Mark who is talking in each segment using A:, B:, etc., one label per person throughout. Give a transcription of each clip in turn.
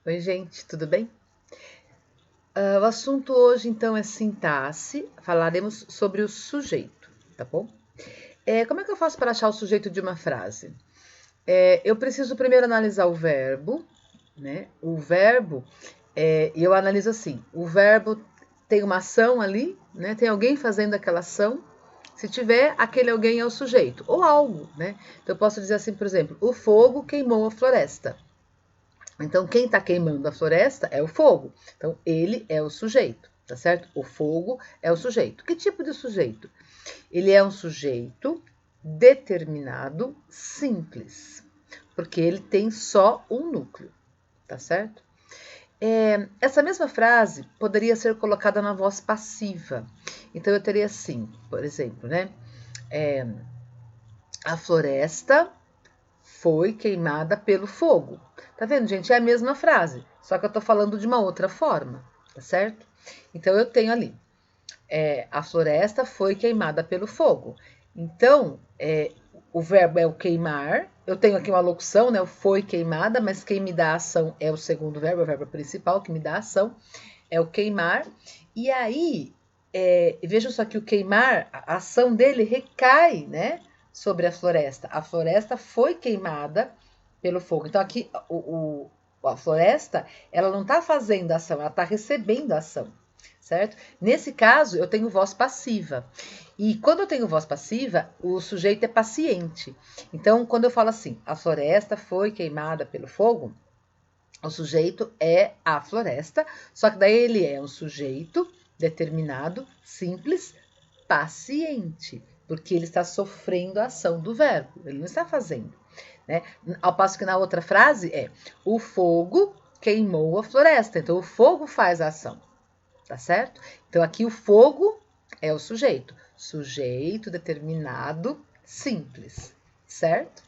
A: Oi, gente, tudo bem? O assunto hoje, então, é sintaxe. Falaremos sobre o sujeito, tá bom? Como é que eu faço para achar o sujeito de uma frase? Eu preciso primeiro analisar o verbo, né? O verbo, e eu analiso assim: o verbo tem uma ação ali, né? Tem alguém fazendo aquela ação. Se tiver, aquele alguém é o sujeito, ou algo, né? Então, eu posso dizer assim, por exemplo, o fogo queimou a floresta. Então, quem está queimando a floresta é o fogo. Então, ele é o sujeito, tá certo? O fogo é o sujeito. Que tipo de sujeito? Ele é um sujeito determinado simples, porque ele tem só um núcleo, tá certo? Essa mesma frase poderia ser colocada na voz passiva. Então, eu teria assim, por exemplo, né? A floresta foi queimada pelo fogo. Tá vendo, gente? É a mesma frase, só que eu tô falando de uma outra forma, tá certo? Então eu tenho ali, a floresta foi queimada pelo fogo. Então, o verbo é o queimar. Eu tenho aqui uma locução, né? O foi queimada, mas quem me dá a ação é o segundo verbo, é o verbo principal que me dá a ação, é o queimar. E aí, vejam só que o queimar, a ação dele recai, né? Sobre a floresta. A floresta foi queimada pelo fogo. Então, aqui, a floresta, ela não está fazendo ação, ela está recebendo ação, certo? Nesse caso, eu tenho voz passiva. E quando eu tenho voz passiva, o sujeito é paciente. Então, quando eu falo assim, a floresta foi queimada pelo fogo, o sujeito é a floresta, só que daí ele é um sujeito determinado, simples, paciente, porque ele está sofrendo a ação do verbo, ele não está fazendo, né? Ao passo que na outra frase é o fogo queimou a floresta, então o fogo faz a ação, tá certo? Então aqui o fogo é o sujeito, sujeito determinado, simples, certo?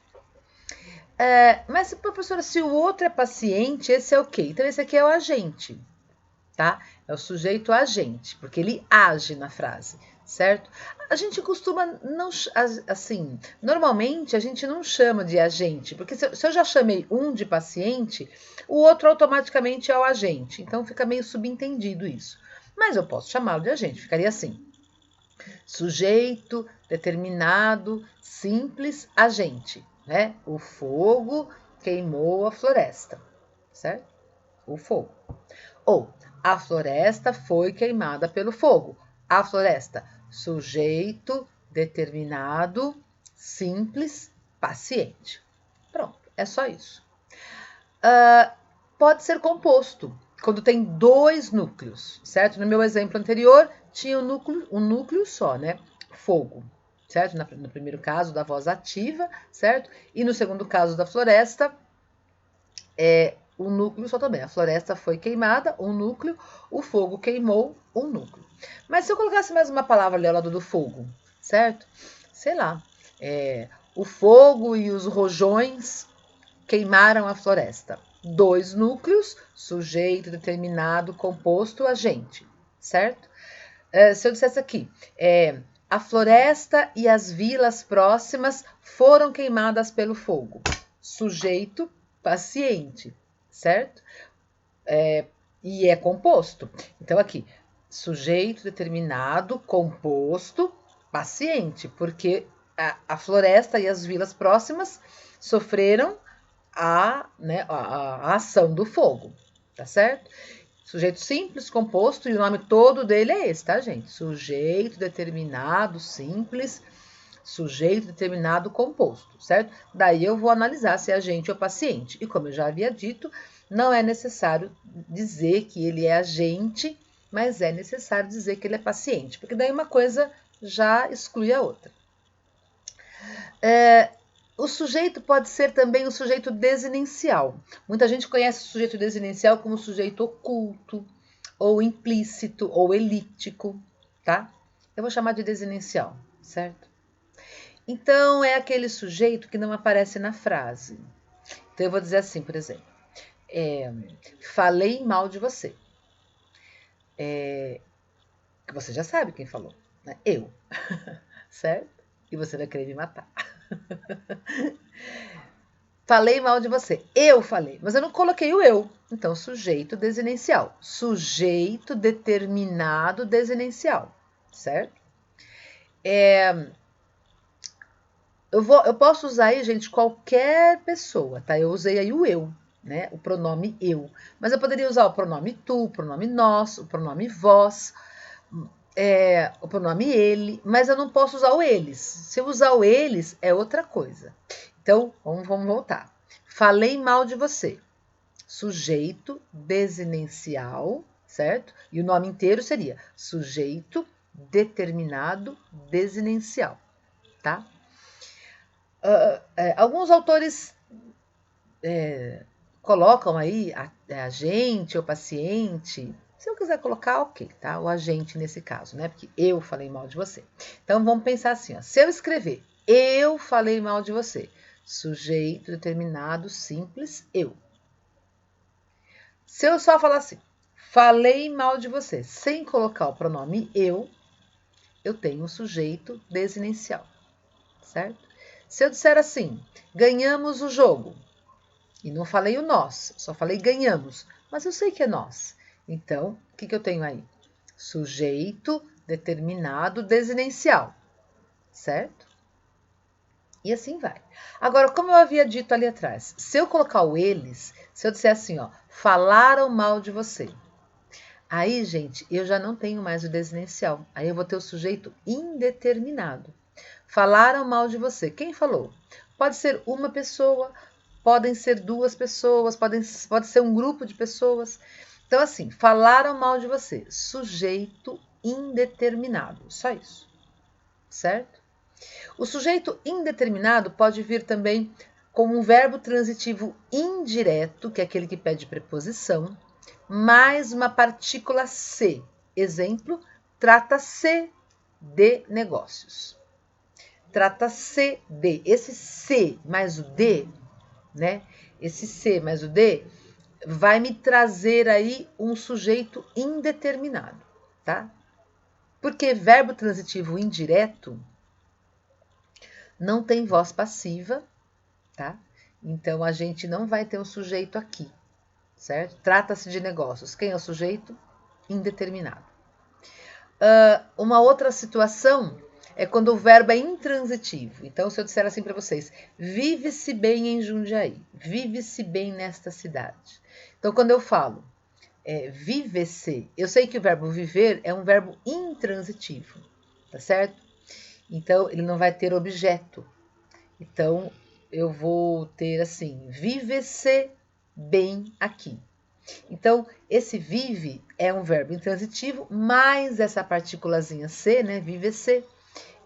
A: Mas, professora, se o outro é paciente, esse é o quê? Então, esse aqui é o agente, tá? É o sujeito agente, porque ele age na frase, certo? A gente costuma não, assim, normalmente a gente não chama de agente, porque se eu já chamei um de paciente, o outro automaticamente é o agente, então fica meio subentendido isso. Mas eu posso chamá-lo de agente, ficaria assim: sujeito, determinado, simples, agente, né? O fogo queimou a floresta, certo? O fogo. Ou a floresta foi queimada pelo fogo. A floresta, sujeito, determinado, simples, paciente. Pronto, é só isso. Pode ser composto quando tem dois núcleos, certo? No meu exemplo anterior, tinha um núcleo só, né? Fogo, certo? No primeiro caso, da voz ativa, certo? E no segundo caso, da floresta, um núcleo só também. A floresta foi queimada, um núcleo, o fogo queimou, um núcleo. Mas se eu colocasse mais uma palavra ali ao lado do fogo, certo? Sei lá, o fogo e os rojões queimaram a floresta. Dois núcleos, sujeito, determinado, composto, agente, certo? Se eu dissesse aqui, a floresta e as vilas próximas foram queimadas pelo fogo. Sujeito, paciente, certo? E é composto. Então, aqui, sujeito determinado, composto, paciente, porque a floresta e as vilas próximas sofreram a ação do fogo, tá certo? Sujeito simples, composto, e o nome todo dele é esse, tá, gente? Sujeito determinado, simples, sujeito determinado, composto, certo? Daí eu vou analisar se é agente ou paciente. E como eu já havia dito, não é necessário dizer que ele é agente, mas é necessário dizer que ele é paciente, porque daí uma coisa já exclui a outra. O sujeito pode ser também o sujeito desinencial. Muita gente conhece o sujeito desinencial como sujeito oculto, ou implícito, ou elíptico, tá? Eu vou chamar de desinencial, certo? Então, é aquele sujeito que não aparece na frase. Então, eu vou dizer assim, por exemplo, falei mal de você. Que você já sabe quem falou, né? Eu, certo? E você vai querer me matar. Falei mal de você. Eu falei, mas eu não coloquei o eu. Então, sujeito desinencial. Sujeito determinado desinencial, certo? Eu posso usar aí, gente, qualquer pessoa, tá? Eu usei aí o eu, né? O pronome eu. Mas eu poderia usar o pronome tu, o pronome nós, o pronome vós, o pronome ele, mas eu não posso usar o eles. Se eu usar o eles, é outra coisa. Então, vamos voltar. Falei mal de você. Sujeito desinencial, certo? E o nome inteiro seria sujeito determinado desinencial, tá? Alguns autores colocam aí agente ou paciente. Se eu quiser colocar, ok, tá? O agente nesse caso, né? Porque eu falei mal de você. Então, vamos pensar assim, ó. Se eu escrever eu falei mal de você, sujeito determinado simples, eu. Se eu só falar assim, falei mal de você, sem colocar o pronome eu tenho um sujeito desinencial, certo? Se eu disser assim, ganhamos o jogo, e não falei o nós, só falei ganhamos, mas eu sei que é nós. Então, o que eu tenho aí? Sujeito determinado desinencial, certo? E assim vai. Agora, como eu havia dito ali atrás, se eu colocar o eles, se eu disser assim, ó, falaram mal de você. Aí, gente, eu já não tenho mais o desinencial. Aí eu vou ter o sujeito indeterminado. Falaram mal de você. Quem falou? Pode ser uma pessoa, podem ser duas pessoas, pode ser um grupo de pessoas. Então, assim, falaram mal de você. Sujeito indeterminado. Só isso. Certo? O sujeito indeterminado pode vir também como um verbo transitivo indireto, que é aquele que pede preposição, mais uma partícula se. Exemplo, trata-se de negócios. Trata-se de. Esse se mais o de, né? Esse se mais o de vai me trazer aí um sujeito indeterminado, tá? Porque verbo transitivo indireto não tem voz passiva, tá? Então a gente não vai ter um sujeito aqui, certo? Trata-se de negócios. Quem é o sujeito? Indeterminado. Uma outra situação é quando o verbo é intransitivo. Então, se eu disser assim para vocês, vive-se bem em Jundiaí, vive-se bem nesta cidade. Então, quando eu falo vive-se, eu sei que o verbo viver é um verbo intransitivo, tá certo? Então, ele não vai ter objeto. Então, eu vou ter assim, vive-se bem aqui. Então, esse vive é um verbo intransitivo, mais essa partículazinha se, né, vive-se,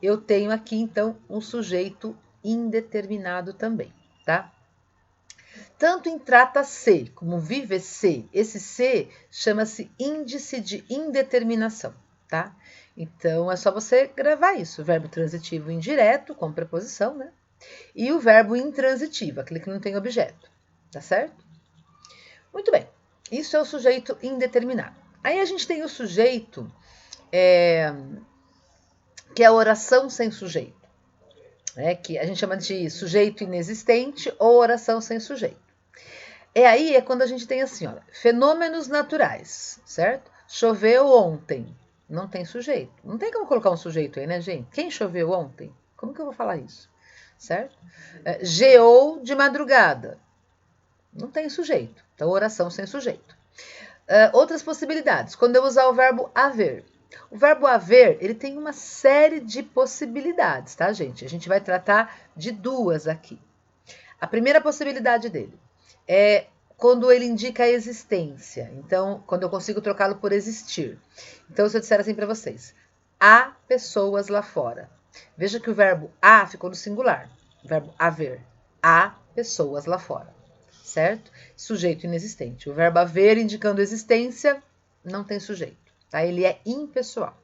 A: eu tenho aqui, então, um sujeito indeterminado também, tá? Tanto em trata-se como vive-se, esse se chama-se índice de indeterminação, tá? Então, é só você gravar isso, verbo transitivo indireto, com preposição, né? E o verbo intransitivo, aquele que não tem objeto, tá certo? Muito bem, isso é o sujeito indeterminado. Aí a gente tem o sujeito, que é a oração sem sujeito, né? Que a gente chama de sujeito inexistente ou oração sem sujeito. Aí é quando a gente tem assim, olha, fenômenos naturais, certo? Choveu ontem, não tem sujeito. Não tem como colocar um sujeito aí, né, gente? Quem choveu ontem? Como que eu vou falar isso? Certo? Geou de madrugada. Não tem sujeito. Então, oração sem sujeito. Outras possibilidades. Quando eu usar o verbo haver. O verbo haver, ele tem uma série de possibilidades, tá, gente? A gente vai tratar de duas aqui. A primeira possibilidade dele é quando ele indica a existência. Então, quando eu consigo trocá-lo por existir. Então, se eu disser assim para vocês, há pessoas lá fora. Veja que o verbo há ficou no singular. O verbo haver. Há pessoas lá fora. Certo? Sujeito inexistente. O verbo haver indicando existência não tem sujeito. Tá? Ele é impessoal.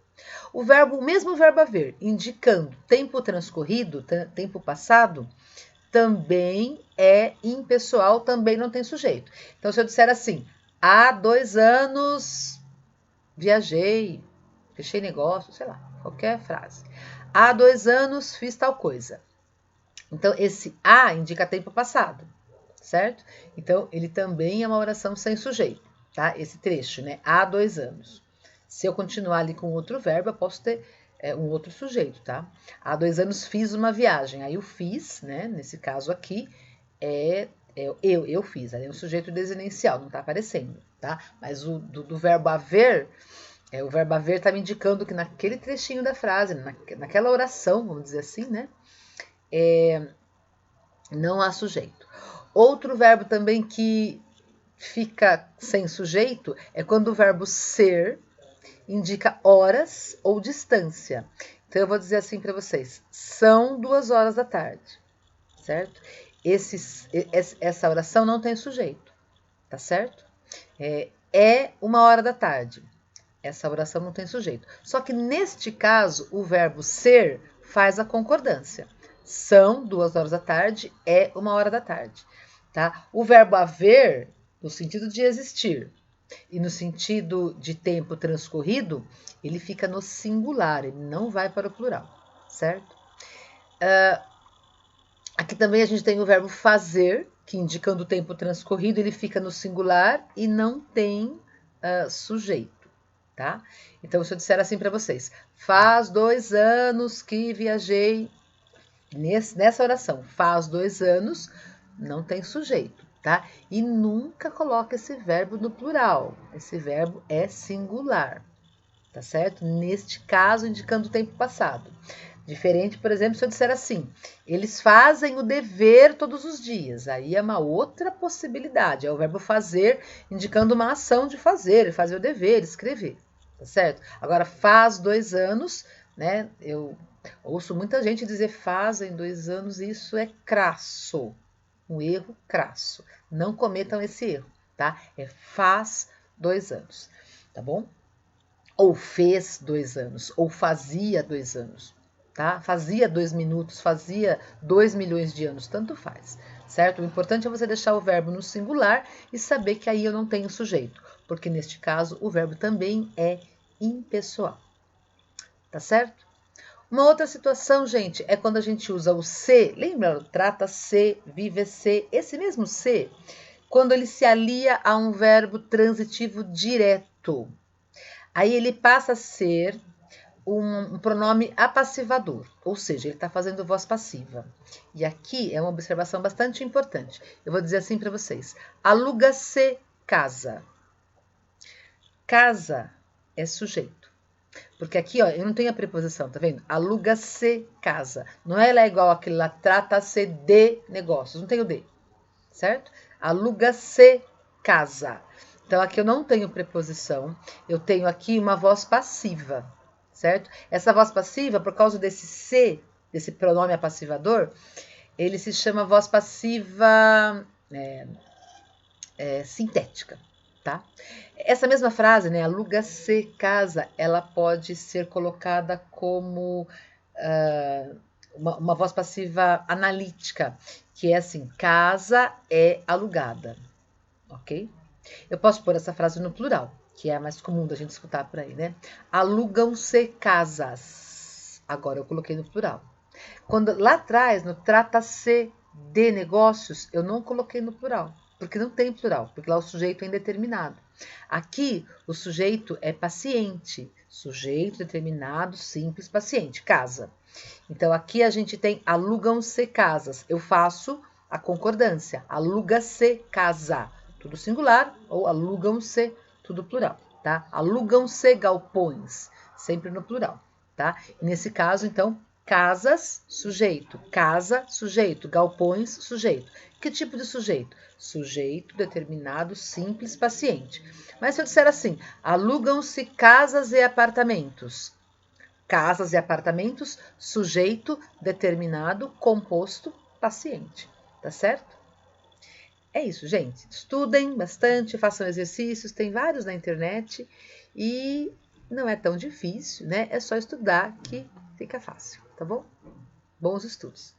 A: O mesmo verbo haver indicando tempo transcorrido, tempo passado, também é impessoal, também não tem sujeito. Então, se eu disser assim, há 2 anos viajei, fechei negócio, sei lá, qualquer frase. Há 2 anos fiz tal coisa. Então, esse há indica tempo passado, certo? Então, ele também é uma oração sem sujeito, tá? Esse trecho, né? Há 2 anos. Se eu continuar ali com outro verbo, eu posso ter um outro sujeito, tá? Há 2 anos fiz uma viagem. Aí o fiz, né? Nesse caso aqui, eu fiz. Aí é um sujeito desinicial, não tá aparecendo, tá? Mas do verbo haver, o verbo haver tá me indicando que naquele trechinho da frase, naquela oração, vamos dizer assim, né? Não há sujeito. Outro verbo também que fica sem sujeito é quando o verbo ser indica horas ou distância. Então eu vou dizer assim para vocês: são 2 horas da tarde, certo? Essa oração não tem sujeito, tá certo? É 1 hora da tarde. Essa oração não tem sujeito. Só que neste caso, o verbo ser faz a concordância. São 2 horas da tarde, é 1 hora da tarde. Tá? O verbo haver, no sentido de existir, e no sentido de tempo transcorrido, ele fica no singular, ele não vai para o plural, certo? Aqui também a gente tem o verbo fazer, que indicando o tempo transcorrido, ele fica no singular e não tem sujeito, tá? Então, se eu disser assim para vocês, faz 2 anos que viajei, nessa oração, faz 2 anos, não tem sujeito, tá? E nunca coloca esse verbo no plural, esse verbo é singular, tá certo? Neste caso, indicando o tempo passado. Diferente, por exemplo, se eu disser assim, eles fazem o dever todos os dias. Aí é uma outra possibilidade, é o verbo fazer, indicando uma ação de fazer o dever, escrever, tá certo? Agora, faz 2 anos, né? Eu ouço muita gente dizer fazem 2 anos, e isso é crasso, um erro crasso. Não cometam esse erro, tá? É faz 2 anos, tá bom? Ou fez 2 anos, ou fazia 2 anos, tá? Fazia 2 minutos, fazia 2 milhões de anos, tanto faz, certo? O importante é você deixar o verbo no singular e saber que aí eu não tenho sujeito, porque neste caso o verbo também é impessoal, tá certo? Uma outra situação, gente, é quando a gente usa o se, lembra? Trata-se, vive-se, esse mesmo se, quando ele se alia a um verbo transitivo direto. Aí ele passa a ser um pronome apassivador, ou seja, ele está fazendo voz passiva. E aqui é uma observação bastante importante. Eu vou dizer assim para vocês: aluga-se casa. Casa é sujeito. Porque aqui, ó, eu não tenho a preposição, tá vendo? Aluga-se casa. Não é lá igual aquele lá, trata-se de negócios. Não tem o de, certo? Aluga-se casa. Então, aqui eu não tenho preposição. Eu tenho aqui uma voz passiva, certo? Essa voz passiva, por causa desse se, desse pronome apassivador, ele se chama voz passiva sintética, tá? Essa mesma frase, né, aluga-se casa, ela pode ser colocada como uma voz passiva analítica, que é assim, casa é alugada, ok? Eu posso pôr essa frase no plural, que é a mais comum da gente escutar por aí, né? Alugam-se casas. Agora eu coloquei no plural. Quando lá atrás, no trata-se de negócios, eu não coloquei no plural, porque não tem plural, porque lá o sujeito é indeterminado. Aqui, o sujeito é paciente, sujeito determinado, simples, paciente, casa. Então, aqui a gente tem alugam-se casas. Eu faço a concordância, aluga-se casa, tudo singular, ou alugam-se, tudo plural, tá? Alugam-se galpões, sempre no plural, tá? E nesse caso, então, casas, sujeito. Casa, sujeito. Galpões, sujeito. Que tipo de sujeito? Sujeito determinado, simples, paciente. Mas se eu disser assim, alugam-se casas e apartamentos. Casas e apartamentos, sujeito determinado, composto, paciente. Tá certo? É isso, gente. Estudem bastante, façam exercícios, tem vários na internet e não é tão difícil, né? É só estudar que fica fácil, tá bom? Bons estudos!